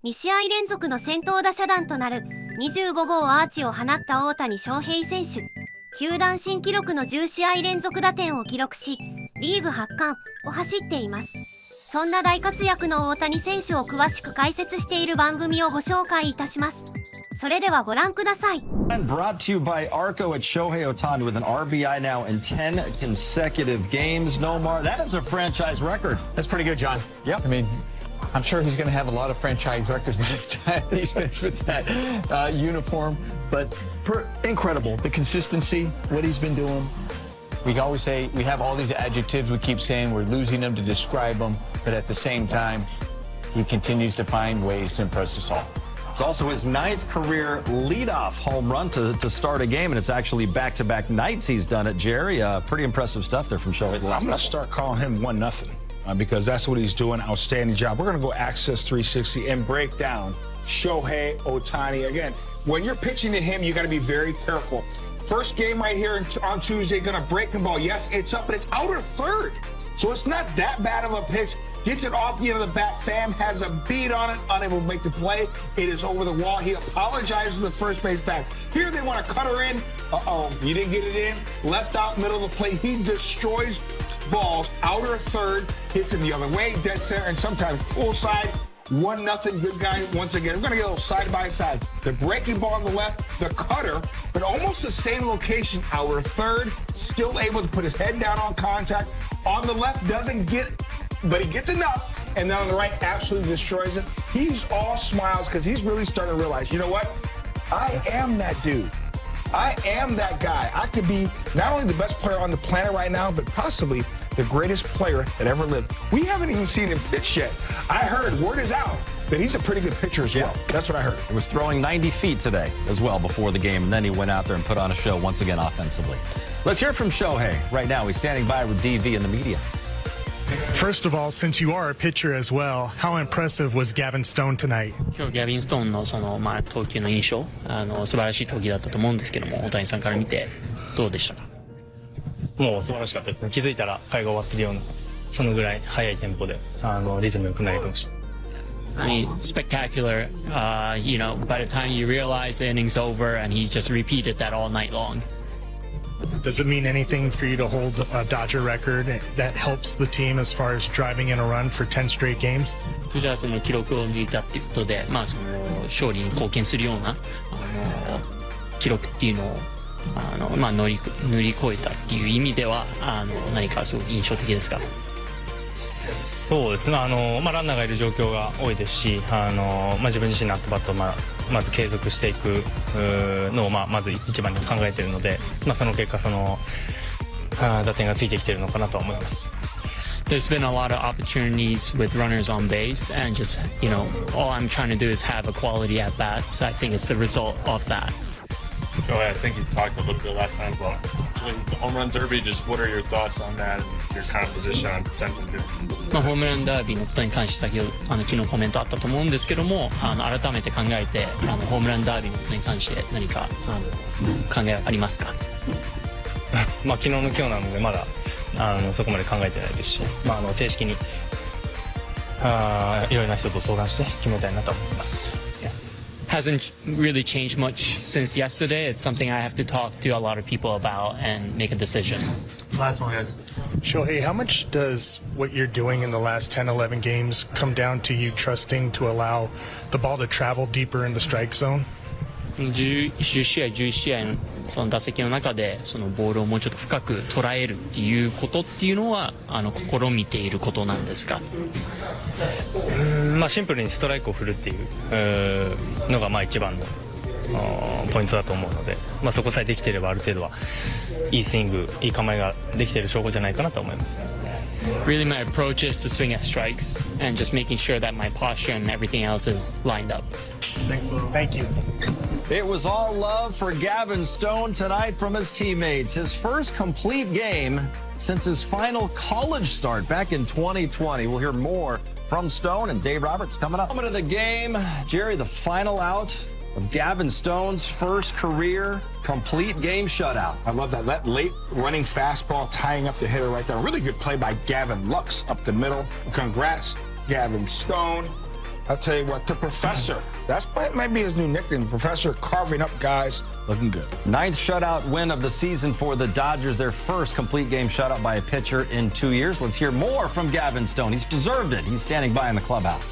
2試合連続の先頭打者弾となる25号アーチを放った大谷翔平選手。球団新記録の10試合連続打点を記録し、リーグ8冠を走っています。そんな大活躍の大谷選手を詳しく解説している番組をご紹介いたします。それではご覧ください。Brought to you by Arco at Shohei Ohtani with an RBI now in 10 consecutive games. Nomar, that is a franchise record. That's pretty good, John. Yep. I mean, I'm sure he's going to have a lot of franchise records by the time he's finished with that uniform. But incredible, the consistency, what he's been doing. We always say, we have all these adjectives we keep saying, we're losing them to describe them, but at the same time, he continues to find ways to impress us all. It's also his 9th career leadoff home run to start a game, and it's actually back-to-back nights he's done it, Jerry. Pretty impressive stuff there from Shohei. I'm going to start calling him 1-0 because that's what he's doing. Outstanding job. We're going to go Access 360 and break down Shohei Ohtani. Again, when you're pitching to him, you got to be very careful. First game right here on Tuesday, going to break the ball. Yes, it's up, but it's outer third. So it's not that bad of a pitch. Gets it off the end of the bat. Pham has a beat on it, unable to make the play. It is over the wall. He apologizes to the first base back. Here they want to cut her in. Uh-oh, you didn't get it in. Left out, middle of the plate. He destroys balls. Outer third, hits him the other way, dead center, and sometimes full side. 1-0, good guy once again. We're going to get a little side by side. The breaking ball on the left, the cutter, but almost the same location. Our third, still able to put his head down on contact. On the left, doesn't get, but he gets enough. And then on the right, absolutely destroys it. He's all smiles because he's really starting to realize, you know what? I am that dude. I am that guy. I could be not only the best player on the planet right now, but possibly the greatest player that ever lived. We haven't even seen him pitch yet. I heard, word is out, that he's a pretty good pitcher as well. That's what I heard. He was throwing 90 feet today as well before the game, and then he went out there and put on a show once again offensively. Let's hear from Shohei. Right now, he's standing by with DV and the media. First of all, since you are a pitcher as well, how impressive was Gavin Stone tonight? 今日ギャビン・ストーンの投球の印象、素晴らしい投球だったと思うんですけども、大谷さんから見てどうでしたか？もう素晴らしかったですね。気づいたら回が終わってるような、そのぐらい速いテンポでリズムよく投げてました。I mean, spectacular. You know, by the time you realize the inning's over, and he just repeated that all night long. Does it mean anything for you to hold a Dodger record that helps the team as far as driving in a run for 10 straight games? ドジャースの記録を抜いたっていうことで、勝利に貢献するような記録っていうのを乗り越えたっていう意味では何かすごく印象的ですか？そうですね。ランナーがいる状況が多いですし、自分自身のアットバットをまず継続していくのをまず一番に考えているので、その結果打点がついてきているのかなと思います。There's been a lot of opportunities with runners on base, and just all I'm trying to do is have a quality at bat. So I think it's the result of that. I think you talked a little bit last time about the home run derby. Just what are your thoughts on that and your composition on potential here? ホームランダービーのことに関して昨日コメントあったと思うんですけども、改めて考えてホームランダービーのことに関して何か考えありますか？昨日の今日なのでまだそこまで考えてないですし、正式にいろいろな人と相談して決めたいなと思います。Hasn't really changed much since yesterday. It's something I have to talk to a lot of people about and make a decision. Last one, guys. Shohei, how much does what you're doing in the last 10, 11 games come down to you trusting to allow the ball to travel deeper in the strike zone? 10試合、11試合のその打席の中でそのボールをもうちょっと深く捉えるっていうことっていうのは試みていることなんですか？シンプルにストライクを振るっていうのが一番のポイントだと思うので、そこさえできていればある程度はいいスイング、いい構えができている証拠じゃないかなと思います。Really, my approach is to swing at strikes and just making sure that my posture and everything else is lined up. Thank you. It was all love for Gavin Stone tonight from his teammates. His first complete game since his final college start back in 2020. We'll hear more from Stone and Dave Roberts coming up. Coming to the game, Jerry, the final out of Gavin Stone's first career complete game shutout. I love that late running fastball tying up the hitter right there. Really good play by Gavin Lux up the middle. Congrats, Gavin Stone. I'll tell you what, the Professor. That might be his new nickname, Professor, carving up guys, looking good. 9th shutout win of the season for the Dodgers, their first complete game shutout by a pitcher in 2 years. Let's hear more from Gavin Stone. He's deserved it. He's standing by in the clubhouse.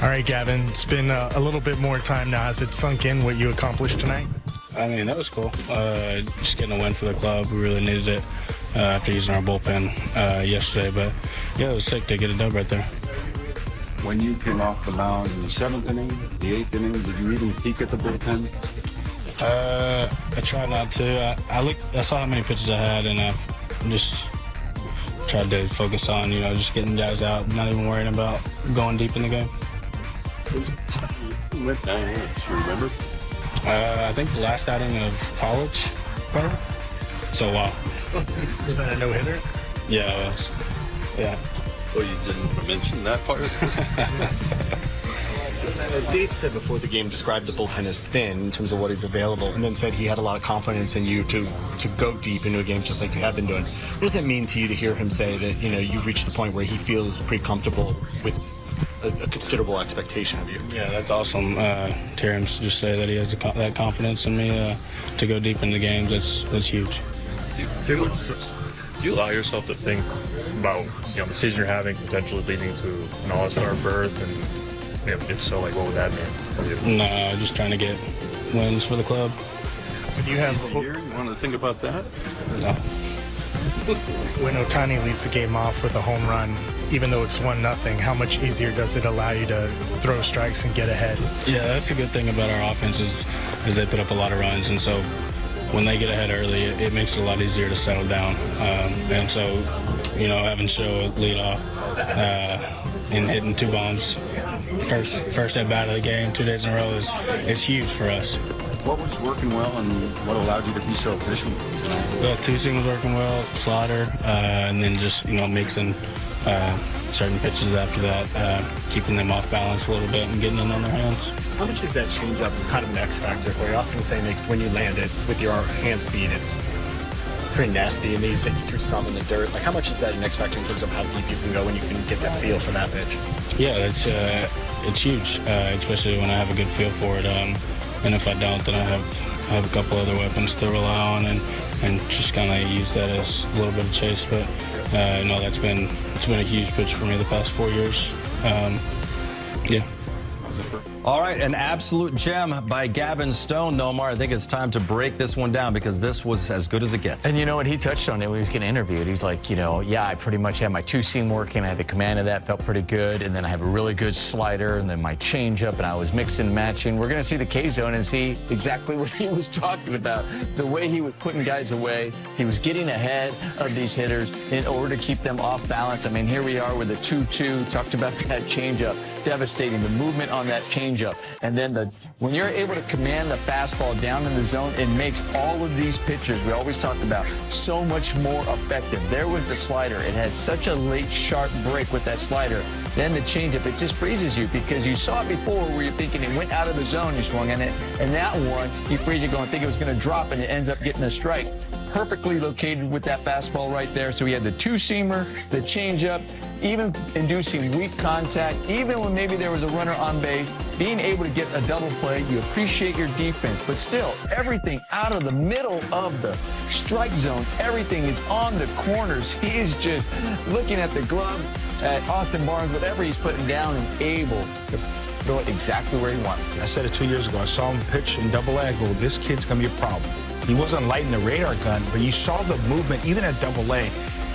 All right, Gavin, it's been a little bit more time now. Has it sunk in what you accomplished tonight? I mean, that was cool. Just getting a win for the club. We really needed it after using our bullpen yesterday. But, yeah, it was sick to get a dub right there. When you came off the mound in the 7th inning, the 8th inning, did you even peek at the bullpen? I tried not to. I saw how many pitches I had, and I just tried to focus on, just getting guys out, not even worrying about going deep in the game. You went 9 innings, you remember? I think the last outing of college, probably. So, wow. Was that a no-hitter? Yeah, it was. Yeah. Well, you didn't mention that part. Dave said before the game, described the bullpen as thin in terms of what is available, and then said he had a lot of confidence in you to go deep into a game just like you have been doing. What does it mean to you to hear him say that, you've reached the point where he feels pretty comfortable with a considerable expectation of you? Yeah, that's awesome. To hear him just say that he has that confidence in me to go deep into games, that's huge. Do you allow yourself to think about the season you're having potentially leading to an all-star berth, and if so, like what would that mean? No, just trying to get wins for the club. When you have You want to think about that? No. when Ohtani leads the game off with a home run, even though it's 1-0, how much easier does it allow you to throw strikes and get ahead? Yeah, that's the good thing about our offense is they put up a lot of runs, and so when they get ahead early, it makes it a lot easier to settle down. And so, having Show lead off and hitting 2 bombs first at bat of the game 2 days in a row is huge for us. What was working well, and what allowed you to be so efficient tonight? Well, 2-seam was working well, slider, and then just mixing certain pitches after that, keeping them off balance a little bit and getting them on their hands. How much is that changeup kind of an X factor for you? Austin was saying that when you land it with your hand speed, it's pretty nasty, and then you said you threw some in the dirt. Like, how much is that an X factor in terms of how deep you can go when you can get that feel for that pitch? Yeah, it's huge, especially when I have a good feel for it. And if I don't, then I have a couple other weapons to rely on and just kind of use that as a little bit of chase. But no, it's been a huge pitch for me the past 4 years. Yeah. All right, an absolute gem by Gavin Stone. Nomar, I think it's time to break this one down because this was as good as it gets. And you know what? He touched on it when he was getting interviewed. He's like, yeah, I pretty much had my 2-seam working. I had the command of that, felt pretty good. And then I have a really good slider, and then my changeup, and I was mixing and matching. We're going to see the K-zone and see exactly what he was talking about. The way he was putting guys away. He was getting ahead of these hitters in order to keep them off balance. I mean, here we are with a 2-2. Talked about that changeup. Devastating. The movement on that changeup. And then when you're able to command the fastball down in the zone, it makes all of these pitchers we always talked about so much more effective. There was the slider. It had such a late, sharp break with that slider. Then the changeup, it just freezes you because you saw it before where you're thinking it went out of the zone, you swung on it, and that one, you freeze it going, think it was going to drop, and it ends up getting a strike. Perfectly located with that fastball right there. So he had the 2-seamer, the changeup, even inducing weak contact, even when maybe there was a runner on base, being able to get a double play, you appreciate your defense, but still, everything out of the middle of the strike zone, everything is on the corners. He is just looking at the glove, at Austin Barnes, whatever he's putting down, and able to throw it exactly where he wants to. I said it 2 years ago. I saw him pitch in Double-A. I go, this kid's going to be a problem. He wasn't lighting the radar gun, but you saw the movement, even at Double-A.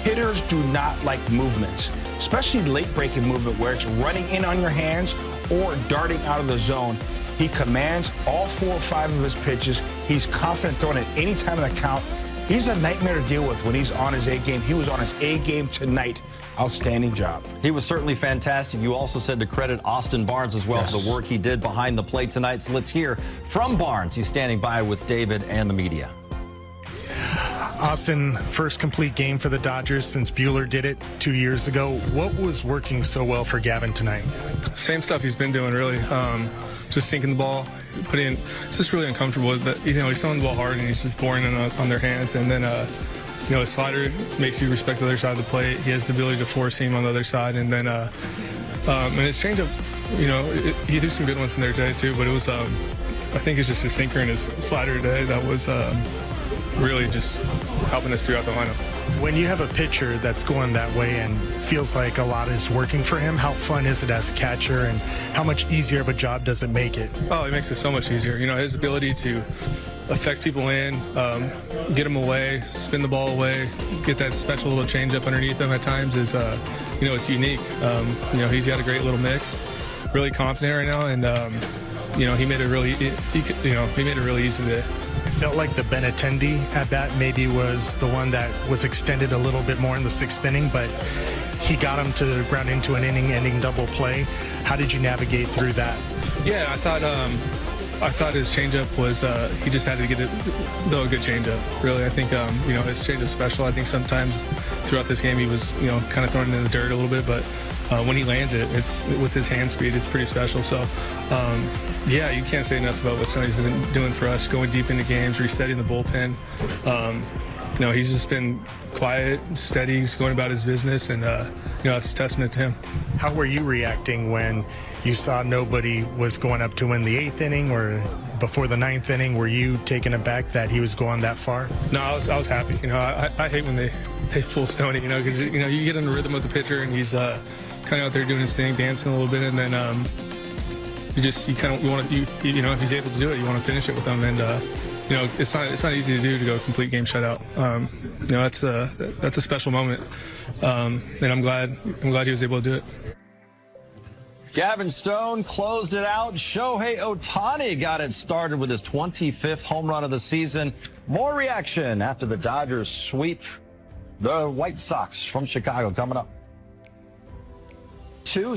Hitters do not like movements, especially late-breaking movement where it's running in on your hands or darting out of the zone. He commands all 4 or 5 of his pitches. He's confident throwing at any time of the count. He's a nightmare to deal with when he's on his A game. He was on his A game tonight. Outstanding job. He was certainly fantastic. You also said to credit Austin Barnes as well for the work he did behind the plate tonight. So let's hear from Barnes. He's standing by with David and the media. Austin, first complete game for the Dodgers since Buehler did it 2 years ago. What was working so well for Gavin tonight? Same stuff he's been doing, really. Just sinking the ball, putting. It's just really uncomfortable. But he's throwing the ball hard and he's just boring on their hands. And then his slider makes you respect the other side of the plate. He has the ability to 4-seam on the other side, and then and his changeup he threw some good ones in there today too, but it was, I think it's just his sinker and his slider today that was really just helping us throughout the lineup. When you have a pitcher that's going that way and feels like a lot is working for him, how fun is it as a catcher, and how much easier of a job does it make it? Oh, it makes it so much easier. His ability to affect people in, get them away, spin the ball away, get that special little changeup underneath them at times is, it's unique. He's got a great little mix, really confident right now, and he made it really, he made it really easy today. It felt like the Benintendi at bat maybe was the one that was extended a little bit more in the 6th inning, but he got him to the ground into an inning-ending double play. How did you navigate through that? Yeah, I thought his changeup was, he just had to get it, though, a good changeup. Really, I think, his changeup's special. I think sometimes throughout this game he was, kind of thrown in the dirt a little bit, but when he lands it, it's with his hand speed, it's pretty special. So, yeah, you can't say enough about what Sonny's been doing for us, going deep into games, resetting the bullpen. He's just been quiet, steady, just going about his business, and it's a testament to him. How were you reacting when you saw nobody was going up to win the 8th inning or before the 9th inning? Were you taken aback that he was going that far? No, I was happy. I hate when they pull Stoney, because you get in the rhythm of the pitcher and he's kind of out there doing his thing, dancing a little bit, and then you want to, if he's able to do it, you want to finish it with him, and it's not easy to do, to go complete game shutout. That's a special moment, and I'm glad he was able to do it. Gavin Stone closed it out. Shohei Ohtani got it started with his 25th home run of the season. More reaction after the Dodgers sweep the White Sox from Chicago coming up. 7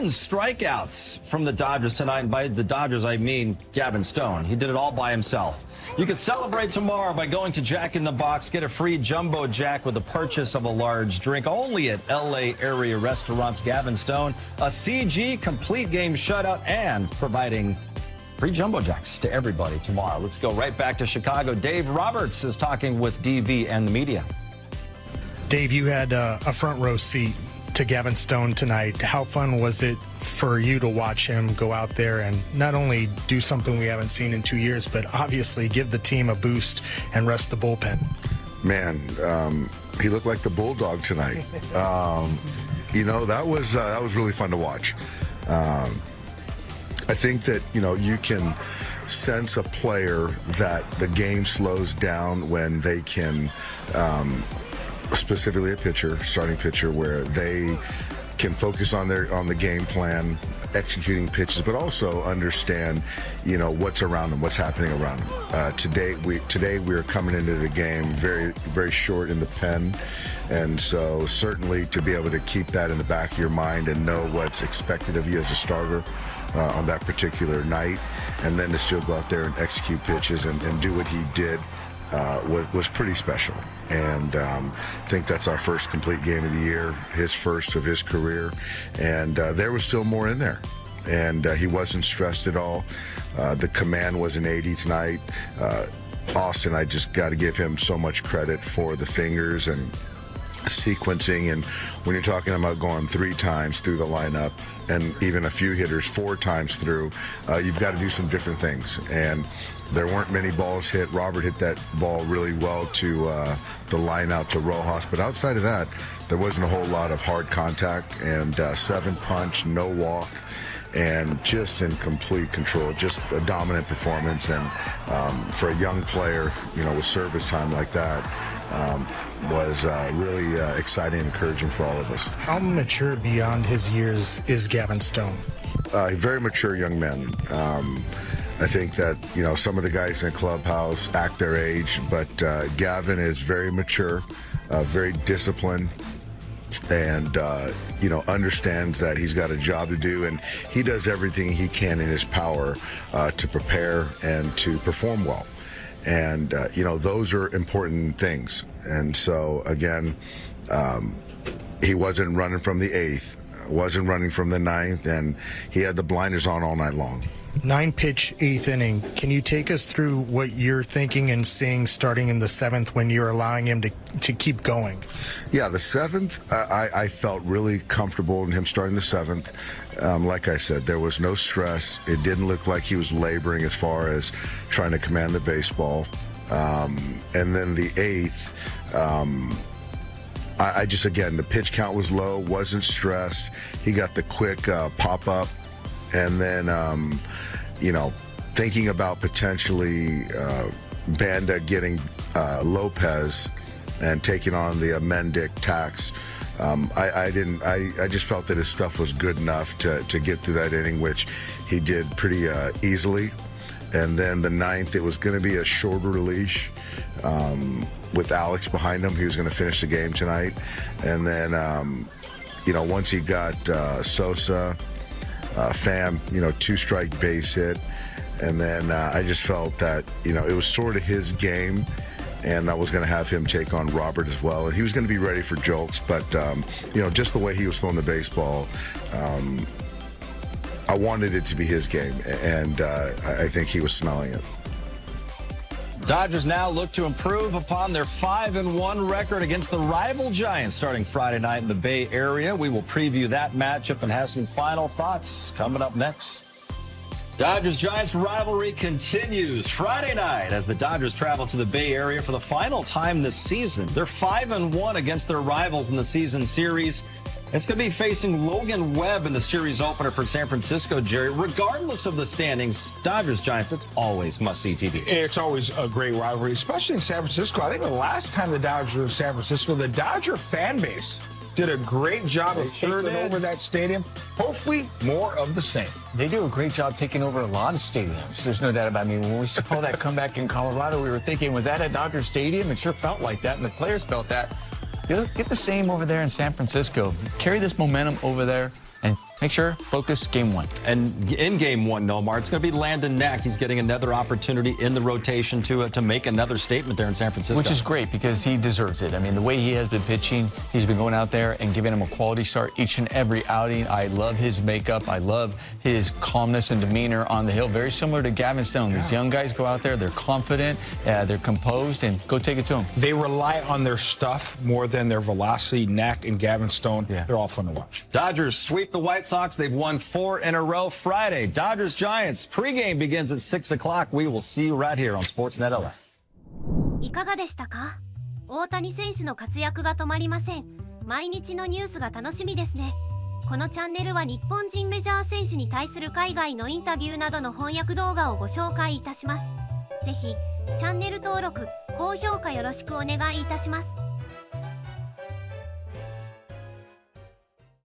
strikeouts from the Dodgers tonight. And by the Dodgers, I mean Gavin Stone. He did it all by himself. You can celebrate tomorrow by going to Jack in the Box. Get a free Jumbo Jack with the purchase of a large drink only at LA area restaurants. Gavin Stone, a CG complete game shutout, and providing free Jumbo Jacks to everybody tomorrow. Let's go right back to Chicago. Dave Roberts is talking with DV and the media. Dave, you had a front row seat to Gavin Stone tonight. How fun was it for you to watch him go out there and not only do something we haven't seen in 2 years, but obviously give the team a boost and rest the bullpen? Man, he looked like the Bulldog tonight. That was really fun to watch. I think that, you can sense a player that the game slows down when they can, specifically a pitcher, starting pitcher, where they can focus on the game plan, executing pitches, but also understand, what's around them, what's happening around them. Today we are coming into the game very, very short in the pen, and so certainly to be able to keep that in the back of your mind and know what's expected of you as a starter on that particular night, and then to still go out there and execute pitches and do what he did was pretty special. And I think that's our first complete game of the year, his first of his career, and there was still more in there, and he wasn't stressed at all. The command was an 80 tonight. Austin, I just got to give him so much credit for the fingers and sequencing, and when you're talking about going 3 times through the lineup and even a few hitters 4 times through, you've got to do some different things, and there weren't many balls hit. Robert hit that ball really well to the line out to Rojas, but outside of that, there wasn't a whole lot of hard contact, and 7 punch, no walk, and just in complete control, just a dominant performance. And for a young player, with service time like that, was really exciting and encouraging for all of us. How mature beyond his years is Gavin Stone? A very mature young man. I think that, some of the guys in the clubhouse act their age, but Gavin is very mature, very disciplined, and, understands that he's got a job to do, and he does everything he can in his power to prepare and to perform well. And, those are important things. And so, again, he wasn't running from the 8th, wasn't running from the 9th, and he had the blinders on all night long. 9-pitch 8th inning. Can you take us through what you're thinking and seeing starting in the 7th when you're allowing him to keep going? Yeah, the 7th, I felt really comfortable in him starting the 7th. Like I said, there was no stress. It didn't look like he was laboring as far as trying to command the baseball. And then the eighth, I just, again, the pitch count was low, wasn't stressed. He got the quick pop-up. And then, thinking about potentially Banda getting Lopez and taking on the Mendick tax. I just felt that his stuff was good enough to get through that inning, which he did pretty easily. And then the ninth, it was going to be a shorter leash with Alex behind him. He was going to finish the game tonight. And then, once he got Sosa, Pham, 2-strike base hit. And then I just felt that, it was sort of his game. And I was going to have him take on Robert as well. And he was going to be ready for jokes. But, just the way he was throwing the baseball, I wanted it to be his game. And I think he was smelling it. Dodgers now look to improve upon their 5-1 record against the rival Giants starting Friday night in the Bay Area. We will preview that matchup and have some final thoughts coming up next. Dodgers-Giants rivalry continues Friday night as the Dodgers travel to the Bay Area for the final time this season. They're 5-1 against their rivals in the season series. It's going to be facing Logan Webb in the series opener for San Francisco, Jerry. Regardless of the standings, Dodgers-Giants, it's always must-see TV. It's always a great rivalry, especially in San Francisco. I think the last time the Dodgers were in San Francisco, the Dodger fan base did a great job of taking over that stadium. Hopefully, more of the same. They do a great job taking over a lot of stadiums. There's no doubt about me. When we saw that comeback in Colorado, we were thinking, was that a Dodger stadium? It sure felt like that, and the players felt that. Get the same over there in San Francisco. Carry this momentum over there and make sure, focus game one. And in game one, Nomar, it's going to be Landon Knack. He's getting another opportunity in the rotation to make another statement there in San Francisco. Which is great because he deserves it. I mean, the way he has been pitching, he's been going out there and giving him a quality start each and every outing. I love his makeup. I love his calmness and demeanor on the hill. Very similar to Gavin Stone. These young guys go out there, they're confident, they're composed, and go take it to them. They rely on their stuff more than their velocity. Knack and Gavin Stone, they're all fun to watch. Dodgers sweep the White Sox. They've won 4 in a row Friday. Dodgers-Giants pregame begins at 6 o'clock. We will see you right here on Sportsnet LA. いかがでしたか？大谷選手の活躍が止まりません。毎日のニュースが楽しみですね。このチャンネルは日本人メジャー選手に対する海外のインタビューなどの翻訳動画をご紹介いたします。ぜひチャンネル登録、高評価よろしくお願いいたします。